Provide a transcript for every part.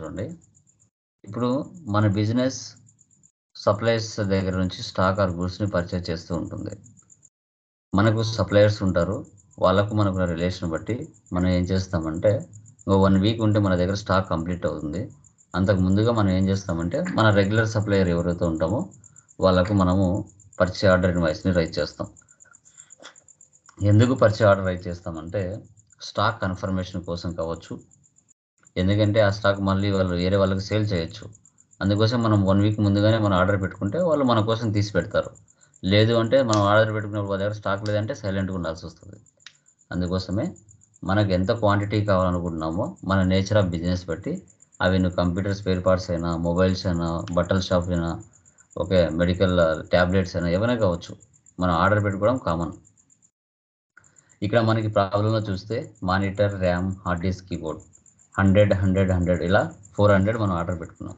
చూడండి. ఇప్పుడు మన బిజినెస్ సప్లయర్స్ దగ్గర నుంచి స్టాక్ ఆర్ గూడ్స్‌ని పర్చేజ్ చేస్తూ ఉంటుంది. మనకు సప్లయర్స్ ఉంటారు. వాళ్ళకు మనకున్న రిలేషన్ బట్టి మనం ఏం చేస్తామంటే, ఇంకో 1 వీక్ ఉంటే మన దగ్గర స్టాక్ కంప్లీట్ అవుతుంది. అంతకు ముందుగా మనం ఏం చేస్తామంటే, మన రెగ్యులర్ సప్లయర్ ఎవరైతే ఉంటామో, వాళ్ళకు మనము పర్చేజ్ ఆర్డర్ ఇన్వాయిస్‌ని రైజ్ చేస్తాం. ఎందుకు పర్చేజ్ ఆర్డర్ రైజ్ చేస్తామంటే, స్టాక్ కన్ఫర్మేషన్ కోసం కావచ్చు. ఎందుకంటే ఆ స్టాక్ మళ్ళీ వాళ్ళు వేరే వాళ్ళకి సేల్ చేయొచ్చు. అందుకోసం మనం 1 వీక్ ముందుగానే మనం ఆర్డర్ పెట్టుకుంటే వాళ్ళు మన కోసం తీసి పెడతారు. లేదు అంటే మనం ఆర్డర్ పెట్టుకున్నప్పుడు వాళ్ళ దగ్గర స్టాక్ లేదంటే సైలెంట్‌గా ఉండాల్సొస్తది. అందుకోసమే మనకు ఎంత క్వాంటిటీ కావాలనుకుంటున్నామో మన నేచర్ ఆఫ్ బిజినెస్ బట్టి అవి నువ్వు కంప్యూటర్ స్పేర్ పార్ట్స్ అయినా, మొబైల్స్ అయినా, బట్టల షాప్ అయినా, ఓకే మెడికల్ టాబ్లెట్స్ అయినా ఏవైనా కావచ్చు. మనం ఆర్డర్ పెట్టుకోవడం కామన్. ఇక్కడ మనకి ప్రాబ్లమ్‌లో చూస్తే monitor, RAM, hard disk, keyboard 100, 100, 100 ఇలా 400 మనం ఆర్డర్ పెట్టుకున్నాం.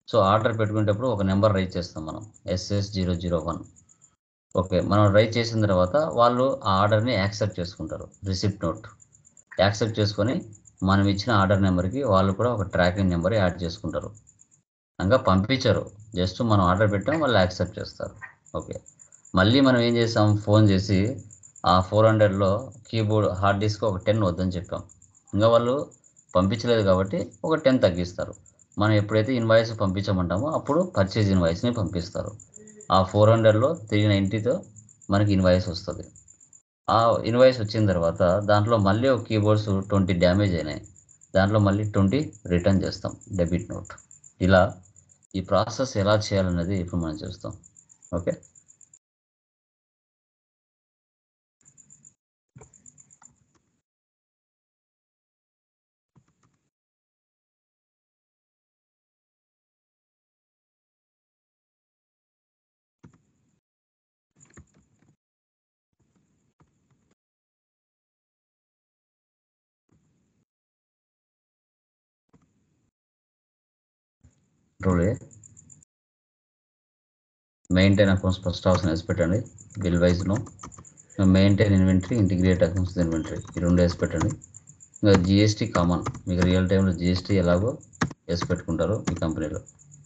సో, ఆర్డర్ పెట్టుకునేటప్పుడు ఒక నంబర్ రైజ్ చేస్తాం మనం. SS001. ఓకే. మనం రైజ్ చేసిన తర్వాత వాళ్ళు ఆ ఆర్డర్‌ని యాక్సెప్ట్ చేసుకుంటారు. Receipt note. యాక్సెప్ట్ చేసుకొని మనం ఇచ్చిన ఆర్డర్ నంబర్‌కి వాళ్ళు కూడా ఒక ట్రాకింగ్ నంబర్ యాడ్ చేసుకుంటారు. ఇంగా పంపించరు. జస్ట్ మనం ఆర్డర్ పెట్టాం వాళ్ళు యాక్సెప్ట్ చేస్తారు. ఓకే. మళ్ళీ మనం ఏం చేసాం ఫోన్ చేసి ఆ 400లో కీబోర్డ్, హార్డ్ డిస్క్ ఒక 10 వద్దని చెప్పాం. ఇంగా వాళ్ళు పంపించలేదు కాబట్టి ఒక 10 తగ్గిస్తారు. మనం ఎప్పుడైతే ఇన్వాయిస్ పంపించమంటామో అప్పుడు పర్చేజ్ ఇన్వాయిస్‌ని పంపిస్తారు. ఆ 400లో 390తో మనకి ఇన్వాయిస్ వస్తది. ఆ ఇన్వాయిస్ వచ్చిన తర్వాత దాంట్లో మళ్ళీ ఒక కీబోర్డ్స్ 20 డ్యామేజ్ అయినాయి. దాంట్లో మళ్ళీ 20 రిటర్న్ చేస్తాం డెబిట్ నోట్. ఇలా ఈ ప్రాసెస్ ఎలా చేయాలనేది ఇప్పుడు మనం చూస్తాం. Okay. Control A maintain accounts first option వేసి పెట్టండి. Bill wise no. Maintain inventory, integrate accounts inventory ఈ 2 వేసి పెట్టండి. ఇంకా జీఎస్టీ కామన్. మీకు రియల్ టైంలో జీఎస్టీ ఎలాగో వేసి పెట్టుకుంటారు ఈ కంపెనీలో.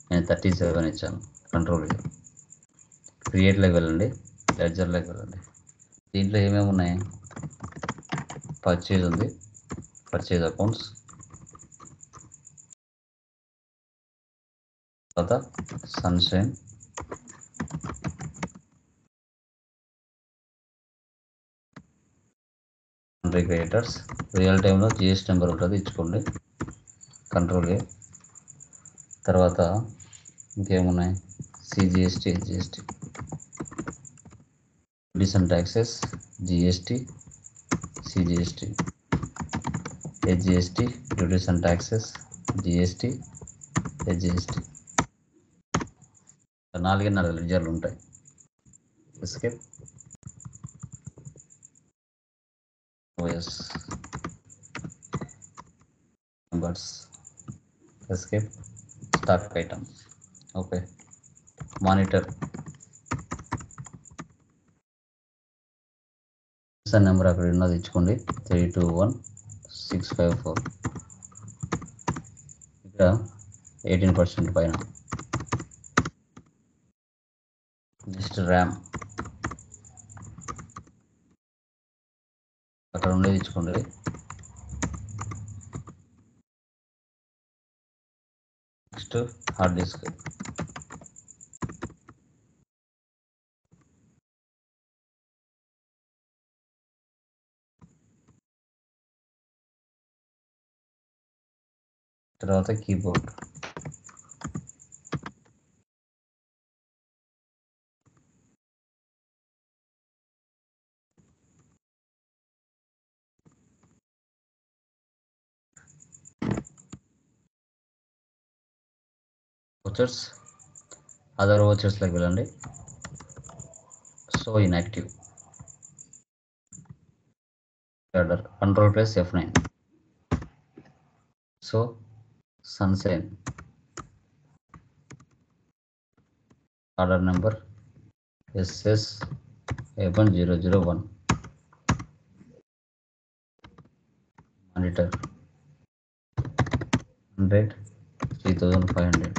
నేను 37 ఇచ్చాను. Control A. క్రియేట్లోకి వెళ్ళండి. లెడ్జర్లోకి వెళ్ళండి. దీంట్లో ఏమేమి ఉన్నాయి? పర్చేజ్ ఉంది. Purchase accounts. తర్వాత సన్షైన్, కంట్రీ క్రియేటర్స్. రియల్ టైంలో జిఎస్టీ నెంబర్ ఉంటుంది, ఇచ్చుకోండి. Control A. తర్వాత ఇంకేమున్నాయి? CGST, GST, duties and taxes, GST, CGST, HGST, duties and taxes, GST, HGST. 4.5 లెడ్జర్లు ఉంటాయి. Escape. OS numbers. Escape. Stock item. Okay. Monitor number అక్కడ ఉన్నది ఇచ్చుకోండి. 321654. ఇక్కడ 18% పైన. నెక్స్ట్ ర్యామ్ అక్కడ ఉండేది ఇచ్చుకోండి. Next hard disk. తర్వాత కీబోర్డ్. వోచర్స్. అదర్ వోచర్స్లోకి వెళ్ళండి. Show inactive. Order control plus F9. So Sunshine. Order number SS001. Monitor 100, 3500.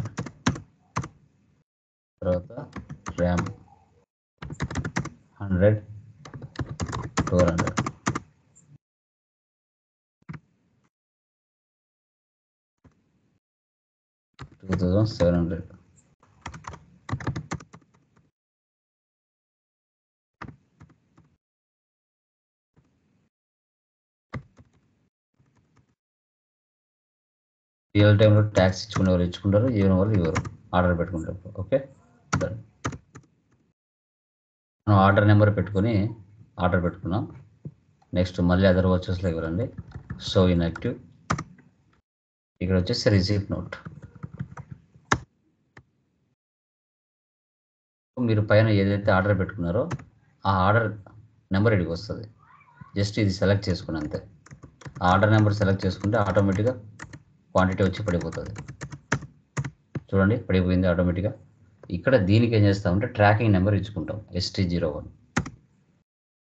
తర్వాత ర్యామ్ 100, 200. $2,700. రియల్ టైంలో ట్యాక్స్ ఇచ్చుకునే వాళ్ళు ఇచ్చుకుంటారు, ఇవ్వని వాళ్ళు ఇవ్వరు. ఆర్డర్ పెట్టుకుంటారు. Okay, done. మనం ఆర్డర్ నెంబర్ పెట్టుకొని ఆర్డర్ పెట్టుకున్నాం. నెక్స్ట్ మళ్ళీ అదర్ వాచెస్లో ఇవ్వరండి. Show inactive. ఇక్కడ వచ్చేసి రిసీప్ట్ నోట్. మీరు పైన ఏదైతే ఆర్డర్ పెట్టుకున్నారో ఆ ఆర్డర్ నెంబర్ ఇక్కడికి వస్తుంది. జస్ట్ ఇది సెలెక్ట్ చేసుకుని అంతే. ఆర్డర్ నెంబర్ సెలెక్ట్ చేసుకుంటే ఆటోమేటిక్గా క్వాంటిటీ వచ్చి పడిపోతుంది. చూడండి, పడిపోయింది ఆటోమేటిక్గా. ఇక్కడ దీనికి ఏం చేస్తామంటే ట్రాకింగ్ నెంబర్ ఇచ్చుకుంటాం, ST01.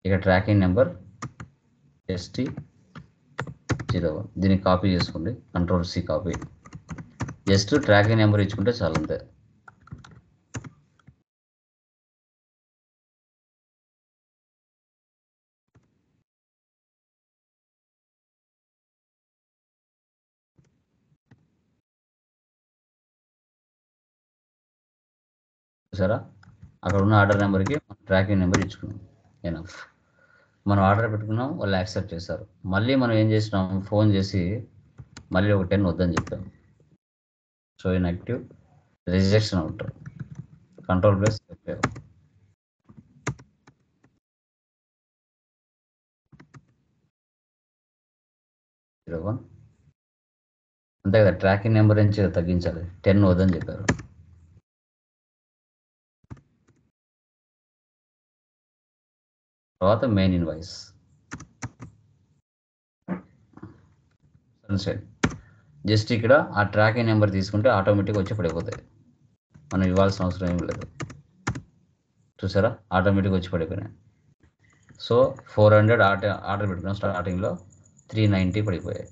ఇక ట్రాకింగ్ నెంబర్ ST01, దీన్ని కాపీ చేసుకోండి, Ctrl+C copy. Just tracking number ఇచ్చుకుంటే చాలు, అంతే. చూసారా, అక్కడ ఉన్న ఆర్డర్ నెంబర్కి ట్రాకింగ్ నెంబర్ ఇచ్చుకున్నాం. ఎనఫ్. మనం ఆర్డర్ పెట్టుకున్నాం, వాళ్ళు యాక్సెప్ట్ చేశారు. మళ్ళీ మనం ఏం చేసినాం, ఫోన్ చేసి మళ్ళీ ఒక 10 వద్దని చెప్పాం. Show inactive, rejection out. Ctrl+F5. అంతే కదా, ట్రాకింగ్ నెంబర్ నుంచి తగ్గించాలి. 10 వద్దని చెప్పారు. తర్వాత మెయిన్ ఇన్వాయిస్ సన్సెట్. జస్ట్ ఇక్కడ ఆ ట్రాకింగ్ నెంబర్ తీసుకుంటే ఆటోమేటిక్గా వచ్చి పడిపోతాయి. మనం ఇవ్వాల్సిన అవసరం ఏం లేదు. చూసారా, ఆటోమేటిక్గా వచ్చి పడిపోయినాయి. సో 400 ఆర్డర్ పెట్టుకున్నాం స్టార్టింగ్లో, 390 పడిపోయాయి.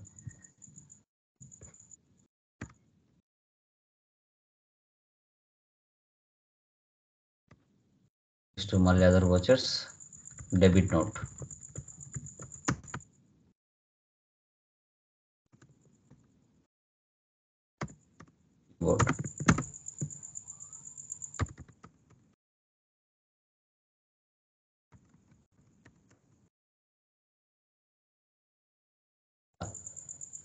నెక్స్ట్ మళ్ళీ అదర్ వాచర్స్, డెబిట్ నోట్.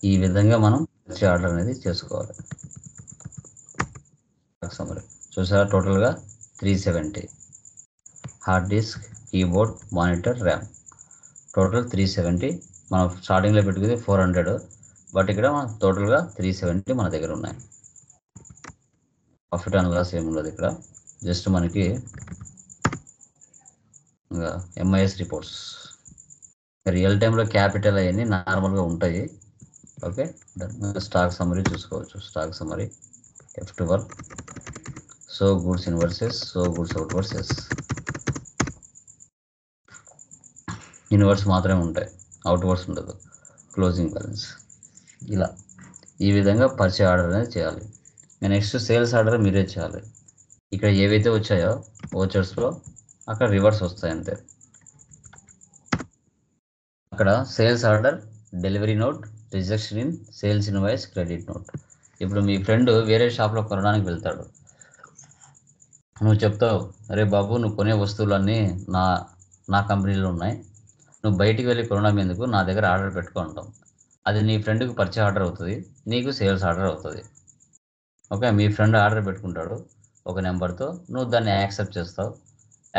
ఈ విధంగా మనం వచ్చే ఆర్డర్ అనేది చేసుకోవాలి. సమ్మరీ చూసారా, టోటల్గా 370. Hard disk, keyboard, monitor, RAM, total 370. మనం స్టార్టింగ్లో పెట్టుకుంది 400, బట్ ఇక్కడ టోటల్గా 370 మన దగ్గర ఉన్నాయి. ప్రాఫిట్ అండ్ లాస్ ఏముండదు ఇక్కడ. జస్ట్ మనకి ఇంకా MIS రిపోర్ట్స్, రియల్ టైంలో క్యాపిటల్ అవన్నీ నార్మల్గా ఉంటాయి. ఓకే, స్టాక్ సమ్మరీ చూసుకోవచ్చు. Stock summary F12, so goods in verses, so goods out versus. Inverse మాత్రమే ఉంటాయి, అవుట్ వర్స్ ఉండదు. Closing balance. ఇలా ఈ విధంగా పర్చేజ్ ఆర్డర్ అనేది చేయాలి. నెక్స్ట్ సేల్స్ ఆర్డర్ మీరే చేయాలి. ఇక్కడ ఏవైతే వచ్చాయో ఓచర్స్లో అక్కడ రివర్స్ వస్తాయి అంతే. అక్కడ sales order, delivery note, rejection in, sales invoice, credit note. ఇప్పుడు మీ ఫ్రెండ్ వేరే షాప్లో కొనడానికి వెళ్తాడు. నువ్వు చెప్తావు, అరే బాబు, నువ్వు కొనే వస్తువులన్నీ నా కంపెనీలో ఉన్నాయి, నువ్వు బయటికి వెళ్ళి కొనడం ఎందుకు, నా దగ్గర ఆర్డర్ పెట్టుకుంటాం. అది నీ ఫ్రెండ్కి పర్చేజ్ ఆర్డర్ అవుతుంది, నీకు సేల్స్ ఆర్డర్ అవుతుంది. ఓకే, మీ ఫ్రెండ్ ఆర్డర్ పెట్టుకుంటాడు ఒక నెంబర్తో, నువ్వు దాన్ని యాక్సెప్ట్ చేస్తావు.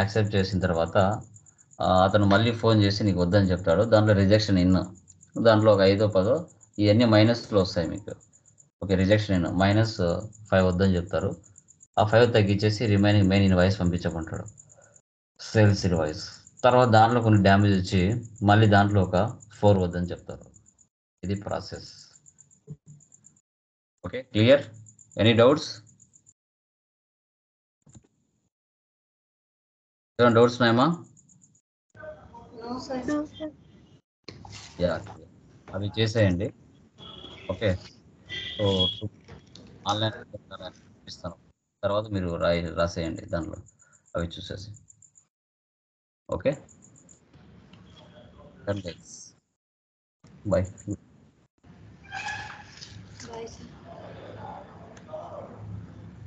యాక్సెప్ట్ చేసిన తర్వాత అతను మళ్ళీ ఫోన్ చేసి నీకు వద్దని చెప్తాడు. దాంట్లో రిజెక్షన్ ఇన్, దాంట్లో ఒక 5 10 ఇవన్నీ మైనస్లో వస్తాయి మీకు. ఓకే, రిజెక్షన్ ఇన్ -5 వద్దని చెప్తారు. ఆ 5 తగ్గించేసి రిమైనింగ్ మెయిన్ ఇన్వాయిస్ పంపించమంటాడు, సేల్స్ ఇన్వాయిస్. తర్వాత దాంట్లో కొన్ని డ్యామేజ్ వచ్చి మళ్ళీ దాంట్లో ఒక 4 వద్దని చెప్తారు. ఇది process. Okay, clear? Any doubts? ఏమైనా డౌట్స్ ఉన్నాయమ్మా? యా, అవి చేసేయండి. ఓకే, సో ఆన్లైన్ ఇస్తాను. తర్వాత మీరు రాసేయండి దానిలో అవి చూసేసి. Okay, bye. Bye sir.